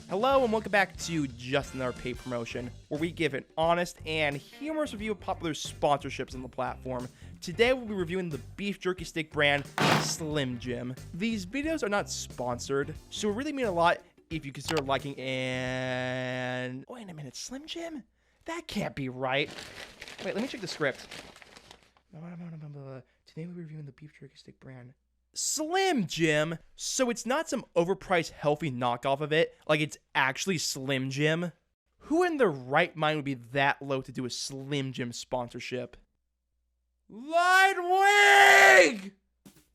Hello and welcome back to Just Another Paid Promotion, where we give an honest and humorous review of popular sponsorships on the platform. Today we'll be reviewing the beef jerky stick brand Slim Jim. These videos are not sponsored, so it really mean a lot if you consider liking and... Wait a minute, Slim Jim? That can't be right. Wait, let me check the script. Today we'll be reviewing the beef jerky stick brand Slim Jim. So it's not some overpriced healthy knockoff of it, like it's actually Slim Jim. Who in their right mind would be that low to do a Slim Jim sponsorship? Lightwing!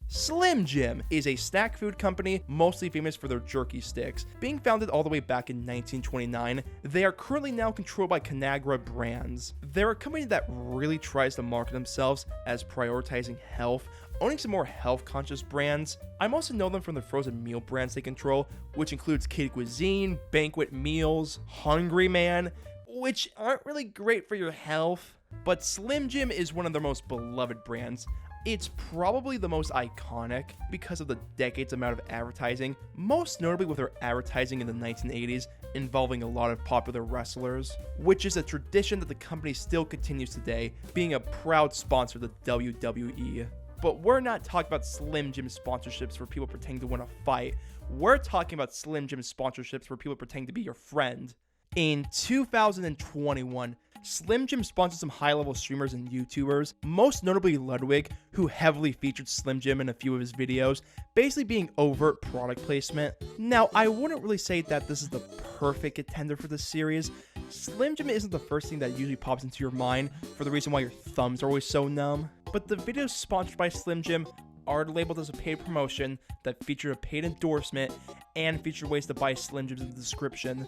Slim Jim is a snack food company mostly famous for their jerky sticks. Being founded all the way back in 1929, they are currently now controlled by Conagra Brands. They're a company that really tries to market themselves as prioritizing health, owning some more health-conscious brands. I mostly know them from the frozen meal brands they control, which includes Kid Cuisine, Banquet Meals, Hungry Man, which aren't really great for your health. But Slim Jim is one of their most beloved brands. It's probably the most iconic because of the decades amount of advertising, most notably with their advertising in the 1980s involving a lot of popular wrestlers, which is a tradition that the company still continues today, being a proud sponsor of the WWE. But we're not talking about Slim Jim sponsorships for people pretending to win a fight. We're talking about Slim Jim sponsorships for people pretending to be your friend. In 2021, Slim Jim sponsored some high-level streamers and YouTubers, most notably Ludwig, who heavily featured Slim Jim in a few of his videos, basically being overt product placement. Now, I wouldn't really say that this is the perfect contender for this series. Slim Jim isn't the first thing that usually pops into your mind for the reason why your thumbs are always so numb, but the videos sponsored by Slim Jim are labeled as a paid promotion that feature a paid endorsement and feature ways to buy Slim Jims in the description.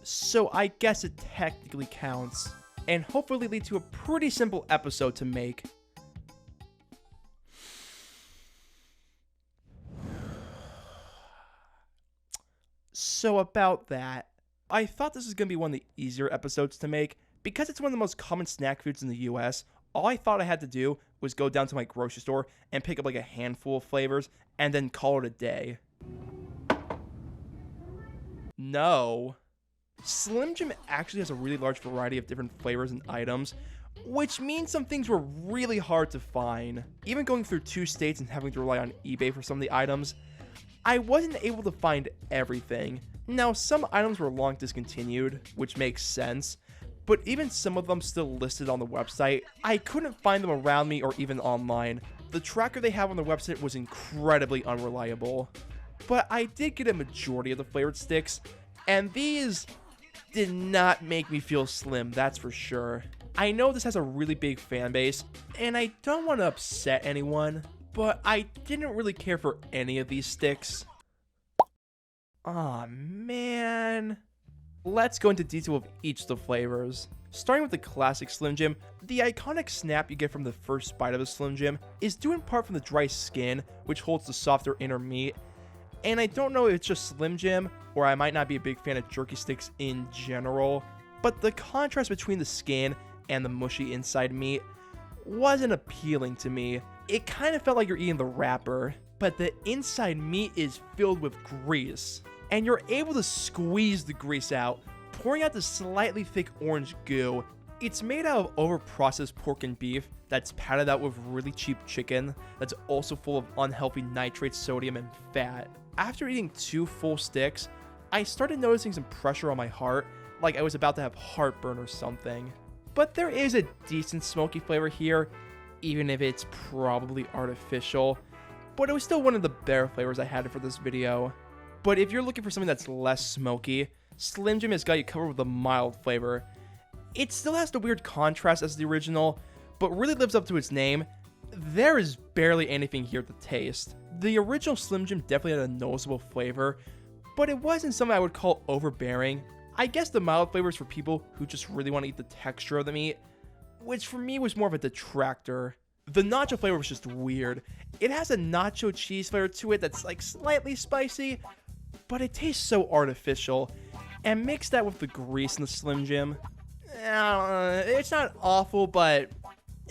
So I guess it technically counts, and hopefully lead to a pretty simple episode to make. So about that, I thought this was going to be one of the easier episodes to make. Because it's one of the most common snack foods in the US, all I thought I had to do was go down to my grocery store and pick up like a handful of flavors and then call it a day. No. Slim Jim actually has a really large variety of different flavors and items, which means some things were really hard to find. Even going through 2 states and having to rely on eBay for some of the items, I wasn't able to find everything. Now, some items were long discontinued, which makes sense, but even some of them still listed on the website, I couldn't find them around me or even online. The tracker they have on the website was incredibly unreliable. But I did get a majority of the flavored sticks, and these did not make me feel slim, that's for sure. I know this has a really big fan base, and I don't want to upset anyone, but I didn't really care for any of these sticks. Aw, man. Let's go into detail of each of the flavors. Starting with the classic Slim Jim, the iconic snap you get from the first bite of a Slim Jim is due in part from the dry skin, which holds the softer inner meat. And I don't know if it's just Slim Jim, or I might not be a big fan of jerky sticks in general, but the contrast between the skin and the mushy inside meat wasn't appealing to me. It kind of felt like you're eating the wrapper, but the inside meat is filled with grease, and you're able to squeeze the grease out, pouring out this slightly thick orange goo. It's made out of over-processed pork and beef that's padded out with really cheap chicken that's also full of unhealthy nitrates, sodium, and fat. After eating 2 full sticks, I started noticing some pressure on my heart, like I was about to have heartburn or something. But there is a decent smoky flavor here, even if it's probably artificial. But it was still one of the better flavors I had for this video. But if you're looking for something that's less smoky, Slim Jim has got you covered with a mild flavor. It still has the weird contrast as the original, but really lives up to its name. There is barely anything here to taste. The original Slim Jim definitely had a noticeable flavor, but it wasn't something I would call overbearing. I guess the mild flavor is for people who just really want to eat the texture of the meat, which for me was more of a detractor. The nacho flavor was just weird. It has a nacho cheese flavor to it that's like slightly spicy, but it tastes so artificial. And mix that with the grease in the Slim Jim. It's not awful, but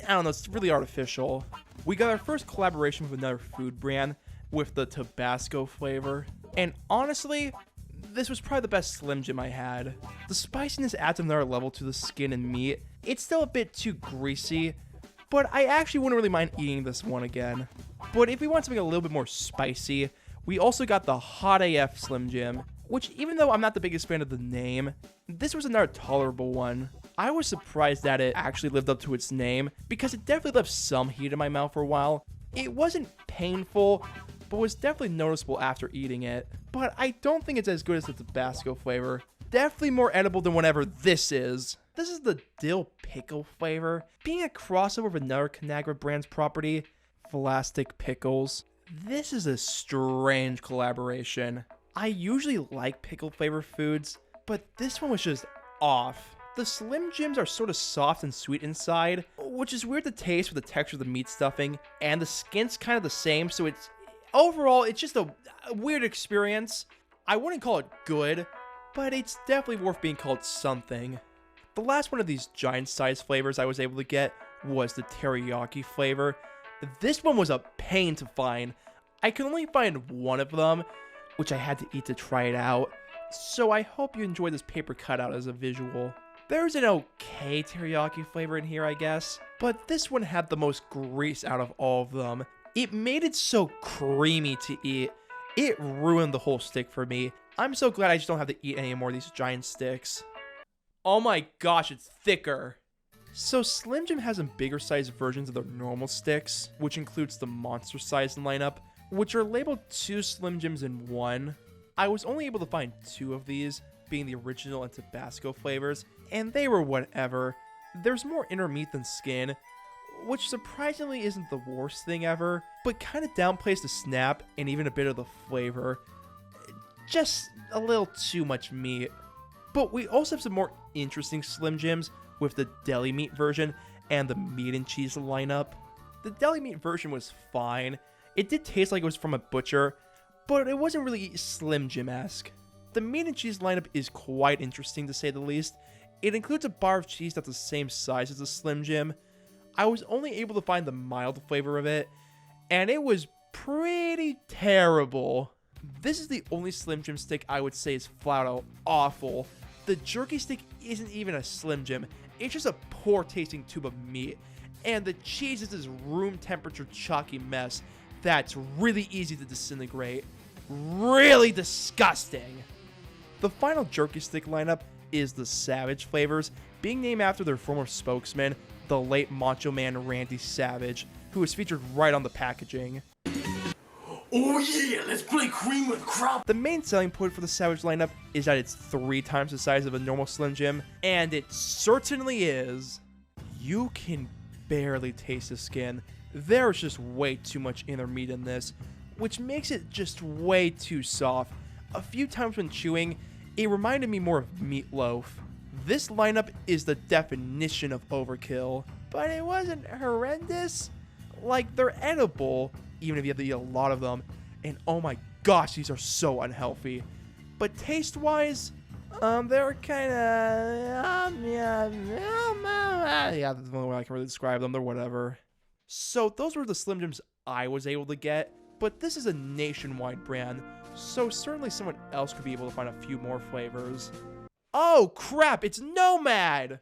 I don't know, it's really artificial. We got our first collaboration with another food brand with the Tabasco flavor. And honestly, this was probably the best Slim Jim I had. The spiciness adds another level to the skin and meat. It's still a bit too greasy, but I actually wouldn't really mind eating this one again. But if we want something a little bit more spicy, we also got the Hot AF Slim Jim, which even though I'm not the biggest fan of the name, this was another tolerable one. I was surprised that it actually lived up to its name, because it definitely left some heat in my mouth for a while. It wasn't painful, but was definitely noticeable after eating it. But I don't think it's as good as the Tabasco flavor. Definitely more edible than whatever this is. This is the dill pickle flavor, being a crossover of another Conagra Brands property, Plastic Pickles. This is a strange collaboration. I usually like pickle flavored foods, but this one was just off. The Slim Jims are sort of soft and sweet inside, which is weird to taste with the texture of the meat stuffing, and the skin's kind of the same, so overall, it's just a weird experience. I wouldn't call it good, but it's definitely worth being called something. The last one of these giant-sized flavors I was able to get was the teriyaki flavor. This one was a pain to find. I could only find one of them, which I had to eat to try it out, so I hope you enjoy this paper cutout as a visual. There's an okay teriyaki flavor in here, I guess, but this one had the most grease out of all of them. It made it so creamy to eat. It ruined the whole stick for me. I'm so glad I just don't have to eat any more of these giant sticks. Oh my gosh, it's thicker. So Slim Jim has some bigger sized versions of their normal sticks, which includes the monster size lineup, which are labeled 2 Slim Jims in 1. I was only able to find 2 of these, being the original and Tabasco flavors, and they were whatever. There's more inner meat than skin, which surprisingly isn't the worst thing ever, but kind of downplays the snap and even a bit of the flavor. Just a little too much meat. But we also have some more interesting Slim Jims with the deli meat version and the meat and cheese lineup. The deli meat version was fine. It did taste like it was from a butcher, but it wasn't really Slim Jim-esque. The meat and cheese lineup is quite interesting to say the least. It includes a bar of cheese that's the same size as a Slim Jim. I was only able to find the mild flavor of it, and it was pretty terrible. This is the only Slim Jim stick I would say is flat out awful. The jerky stick isn't even a Slim Jim, it's just a poor tasting tube of meat. And the cheese is this room temperature chalky mess that's really easy to disintegrate. Really disgusting. The final jerky stick lineup is the Savage flavors, being named after their former spokesman, the late Macho Man Randy Savage, who was featured right on the packaging. Oh yeah, let's play cream with crop. The main selling point for the Savage lineup is that it's 3 times the size of a normal Slim Jim, and it certainly is. You can barely taste the skin. There's just way too much inner meat in this, which makes it just way too soft. A few times when chewing, it reminded me more of meatloaf. This lineup is the definition of overkill, but it wasn't horrendous. Like, they're edible, even if you have to eat a lot of them, and oh my gosh, these are so unhealthy. But taste-wise, they're kinda, yeah, that's the only way I can really describe them, they're whatever. So those were the Slim Jims I was able to get, but this is a nationwide brand, so certainly someone else could be able to find a few more flavors. Oh crap, it's Nomad!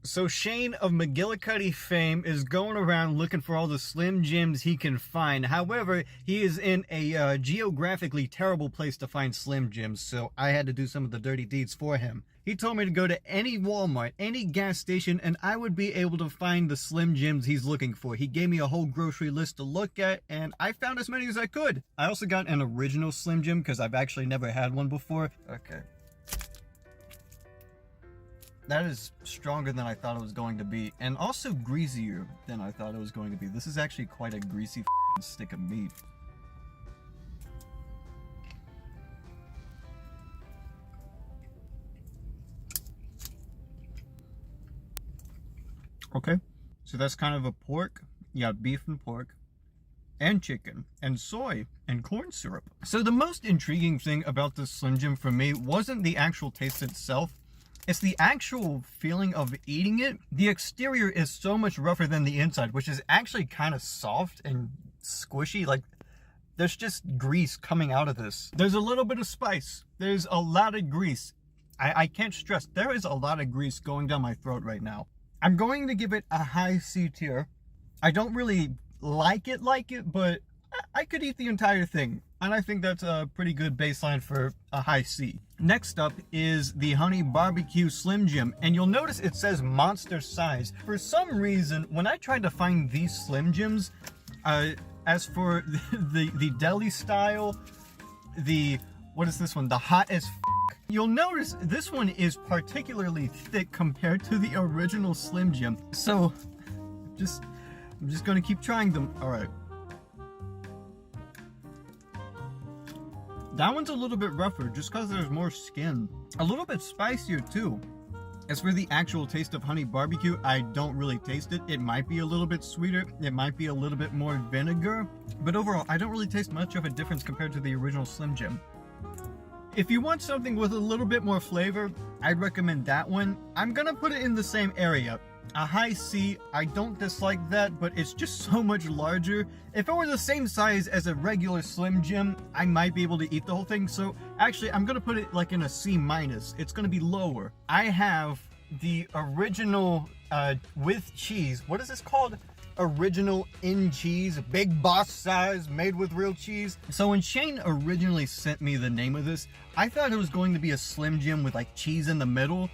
So Shane of McGillicuddy fame is going around looking for all the Slim Jims he can find. However, he is in a geographically terrible place to find Slim Jims, so I had to do some of the dirty deeds for him. He told me to go to any Walmart, any gas station, and I would be able to find the Slim Jims he's looking for. He gave me a whole grocery list to look at, and I found as many as I could. I also got an original Slim Jim, because I've actually never had one before. Okay. That is stronger than I thought it was going to be, and also greasier than I thought it was going to be. This is actually quite a greasy stick of meat. Okay, so that's kind of a pork. You got beef and pork, and chicken, and soy, and corn syrup. So the most intriguing thing about this Slim Jim for me wasn't the actual taste itself. It's the actual feeling of eating it. The exterior is so much rougher than the inside, which is actually kind of soft and squishy. Like, there's just grease coming out of this. There's a little bit of spice. There's a lot of grease. I can't stress, there is a lot of grease going down my throat right now. I'm going to give it a high C tier. I don't really like it, but I could eat the entire thing. And I think that's a pretty good baseline for a high C. Next up is the Honey Barbecue Slim Jim. And you'll notice it says monster size. For some reason, when I tried to find these Slim Jims, as for the deli style, what is this one? The hot as f***. You'll notice this one is particularly thick compared to the original Slim Jim. So, I'm just gonna keep trying them. All right. That one's a little bit rougher just because there's more skin. A little bit spicier too. As for the actual taste of honey barbecue, I don't really taste it. It might be a little bit sweeter. It might be a little bit more vinegar. But overall, I don't really taste much of a difference compared to the original Slim Jim. If you want something with a little bit more flavor, I'd recommend that one. I'm gonna put it in the same area. A high C. I don't dislike that, but it's just so much larger. If it were the same size as a regular Slim Jim, I might be able to eat the whole thing. So actually, I'm gonna put it like in a C minus. It's gonna be lower. I have the original with cheese. What is this called? Original in cheese, big boss size, made with real cheese. So when Shane originally sent me the name of this, I thought it was going to be a Slim Jim with like cheese in the middle.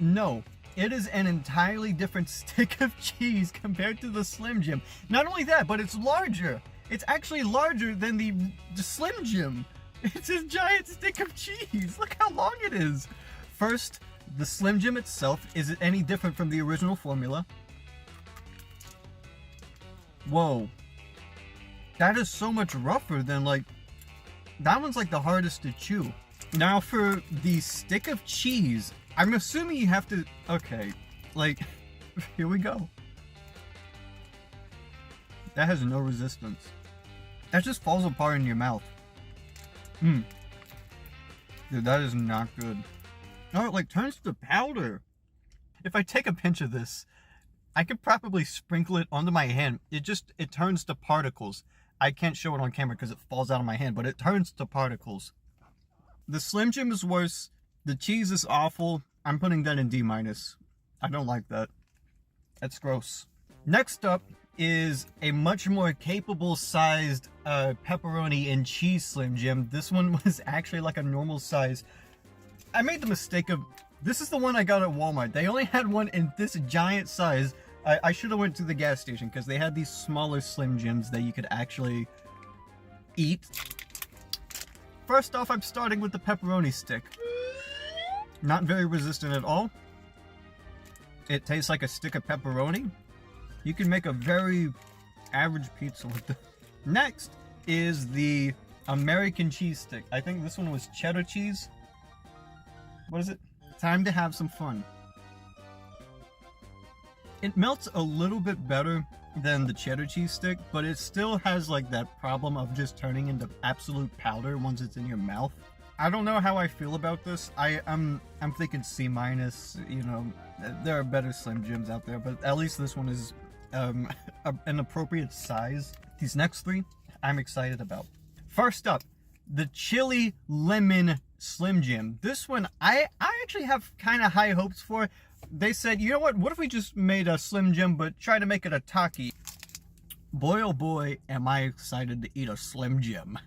No. It is an entirely different stick of cheese compared to the Slim Jim. Not only that, but it's larger. It's actually larger than the Slim Jim. It's a giant stick of cheese. Look how long it is. First, the Slim Jim itself, is it any different from the original formula? Whoa. That is so much rougher than like, that one's like the hardest to chew. Now for the stick of cheese, I'm assuming you have to, okay, like, here we go. That has no resistance. That just falls apart in your mouth. Dude, that is not good. No, it like turns to powder. If I take a pinch of this, I could probably sprinkle it onto my hand. It turns to particles. I can't show it on camera because it falls out of my hand, but it turns to particles. The Slim Jim is worse. The cheese is awful. I'm putting that in D minus. I don't like that. That's gross. Next up is a much more capable sized pepperoni and cheese Slim Jim. This one was actually like a normal size. I made the mistake of, this is the one I got at Walmart. They only had one in this giant size. I should have went to the gas station because they had these smaller Slim Jims that you could actually eat. First off, I'm starting with the pepperoni stick. Not very resistant at all. It tastes like a stick of pepperoni. You can make a very average pizza with this. Next is the American cheese stick. I think this one was cheddar cheese. What is it? Time to have some fun. It melts a little bit better than the cheddar cheese stick, but it still has like that problem of just turning into absolute powder once it's in your mouth. I don't know how I feel about this. I'm thinking C minus. You know, there are better Slim Jims out there, but at least this one is an appropriate size. These next three, I'm excited about. First up, the chili lemon Slim Jim. This one, I actually have kind of high hopes for. They said, you know what if we just made a Slim Jim but try to make it a Taki? Boy oh boy, am I excited to eat a Slim Jim.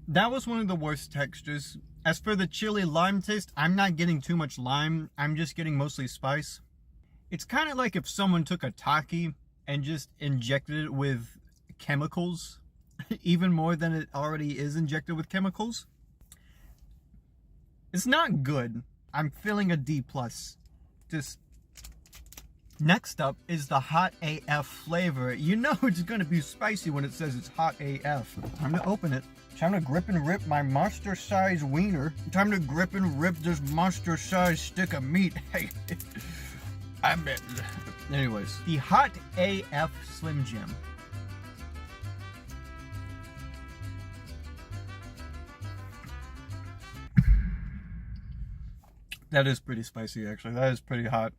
That was one of the worst textures. As for the chili lime taste, I'm not getting too much lime. I'm just getting mostly spice. It's kind of like if someone took a Taki and just injected it with chemicals, even more than it already is injected with chemicals. It's not good. I'm feeling a D+. Just next up is the hot AF flavor. You know it's gonna be spicy when it says it's hot AF. Time to open it. Time to grip and rip my monster size wiener. Time to grip and rip this monster size stick of meat. Hey, I'm it. Anyways, the hot AF Slim Jim. That is pretty spicy, actually. That is pretty hot.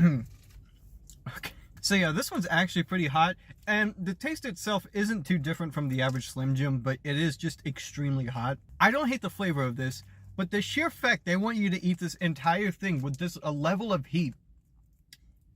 Okay. So yeah, this one's actually pretty hot, and the taste itself isn't too different from the average Slim Jim, but it is just extremely hot. I don't hate the flavor of this, but the sheer fact they want you to eat this entire thing with this a level of heat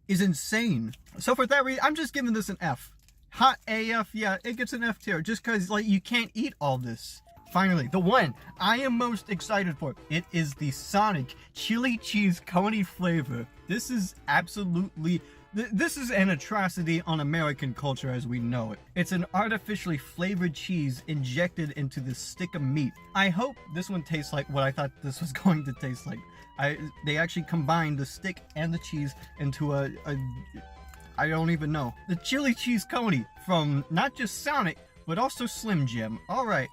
is insane. So for that reason, I'm just giving this an F. Hot AF, yeah, it gets an F tier, just because, like, you can't eat all this. Finally, the one I am most excited for. It is the Sonic Chili Cheese Coney flavor. This is absolutely... This is an atrocity on American culture as we know it. It's an artificially flavored cheese injected into this stick of meat. I hope this one tastes like what I thought this was going to taste like. They actually combined the stick and the cheese into a I don't even know. The chili cheese coney from not just Sonic, but also Slim Jim. Alright.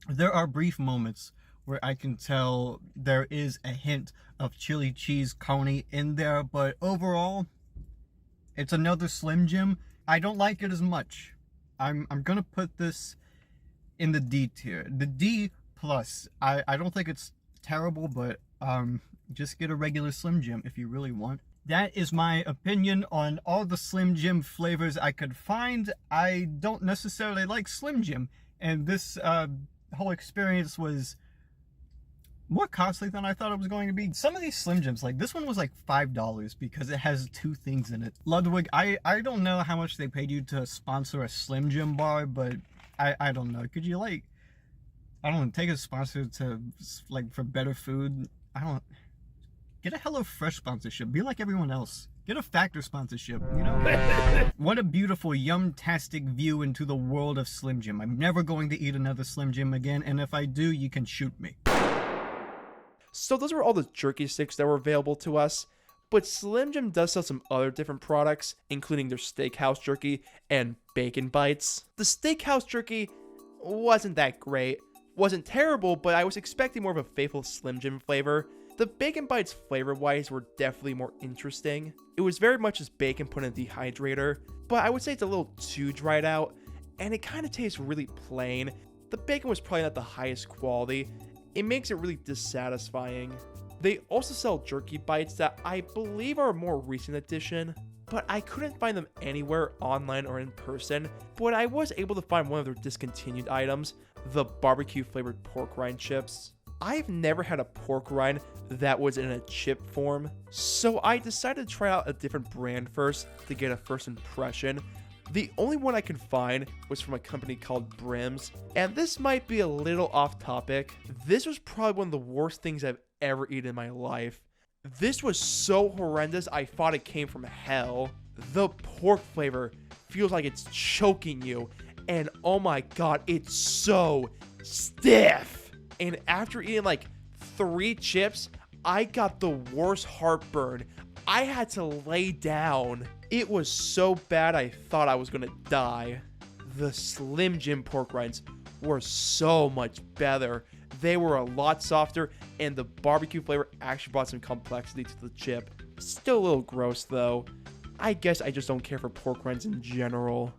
There are brief moments where I can tell there is a hint of chili cheese coney in there, but overall, it's another Slim Jim. I don't like it as much. I'm gonna put this in the D tier. The D plus. I don't think it's terrible, but just get a regular Slim Jim if you really want. That is my opinion on all the Slim Jim flavors I could find. I don't necessarily like Slim Jim, and this whole experience was more costly than I thought it was going to be. Some of these Slim Jims, like this one was like $5 because it has 2 things in it. Ludwig, I don't know how much they paid you to sponsor a Slim Jim bar, but I don't know. Could you, like, I don't know, take a sponsor to, like, for better food? Get a HelloFresh sponsorship. Be like everyone else. Get a Factor sponsorship, you know? What a beautiful, yum-tastic view into the world of Slim Jim. I'm never going to eat another Slim Jim again, and if I do, you can shoot me. So those were all the jerky sticks that were available to us, but Slim Jim does sell some other different products, including their steakhouse jerky and bacon bites. The steakhouse jerky wasn't that great. Wasn't terrible, but I was expecting more of a faithful Slim Jim flavor. The bacon bites flavor-wise were definitely more interesting. It was very much just bacon put in a dehydrator, but I would say it's a little too dried out, and it kind of tastes really plain. The bacon was probably not the highest quality. It makes it really dissatisfying. They also sell jerky bites that I believe are a more recent addition, but I couldn't find them anywhere online or in person. But I was able to find one of their discontinued items, the barbecue flavored pork rind chips. I've never had a pork rind that was in a chip form, so I decided to try out a different brand first to get a first impression. The only one I could find was from a company called Brim's, and this might be a little off topic. This was probably one of the worst things I've ever eaten in my life. This was so horrendous, I thought it came from hell. The pork flavor feels like it's choking you, and oh my god, it's so stiff. And after eating like 3 chips, I got the worst heartburn. I had to lay down. It was so bad I thought I was gonna die. The Slim Jim pork rinds were so much better. They were a lot softer, and the barbecue flavor actually brought some complexity to the chip. Still a little gross though. I guess I just don't care for pork rinds in general.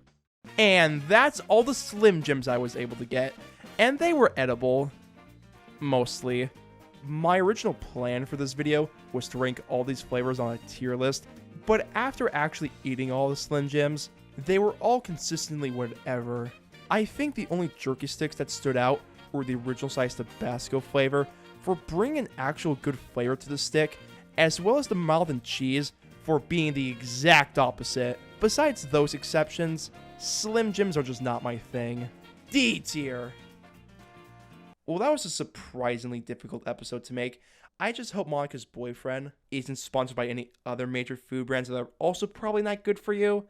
And that's all the Slim Jims I was able to get, and they were edible. Mostly. My original plan for this video was to rank all these flavors on a tier list, but after actually eating all the Slim Jims, they were all consistently whatever. I think the only jerky sticks that stood out were the original size Tabasco flavor for bringing an actual good flavor to the stick, as well as the mild and cheese for being the exact opposite. Besides those exceptions, Slim Jims are just not my thing. D tier. Well, that was a surprisingly difficult episode to make. I just hope Monica's boyfriend isn't sponsored by any other major food brands that are also probably not good for you.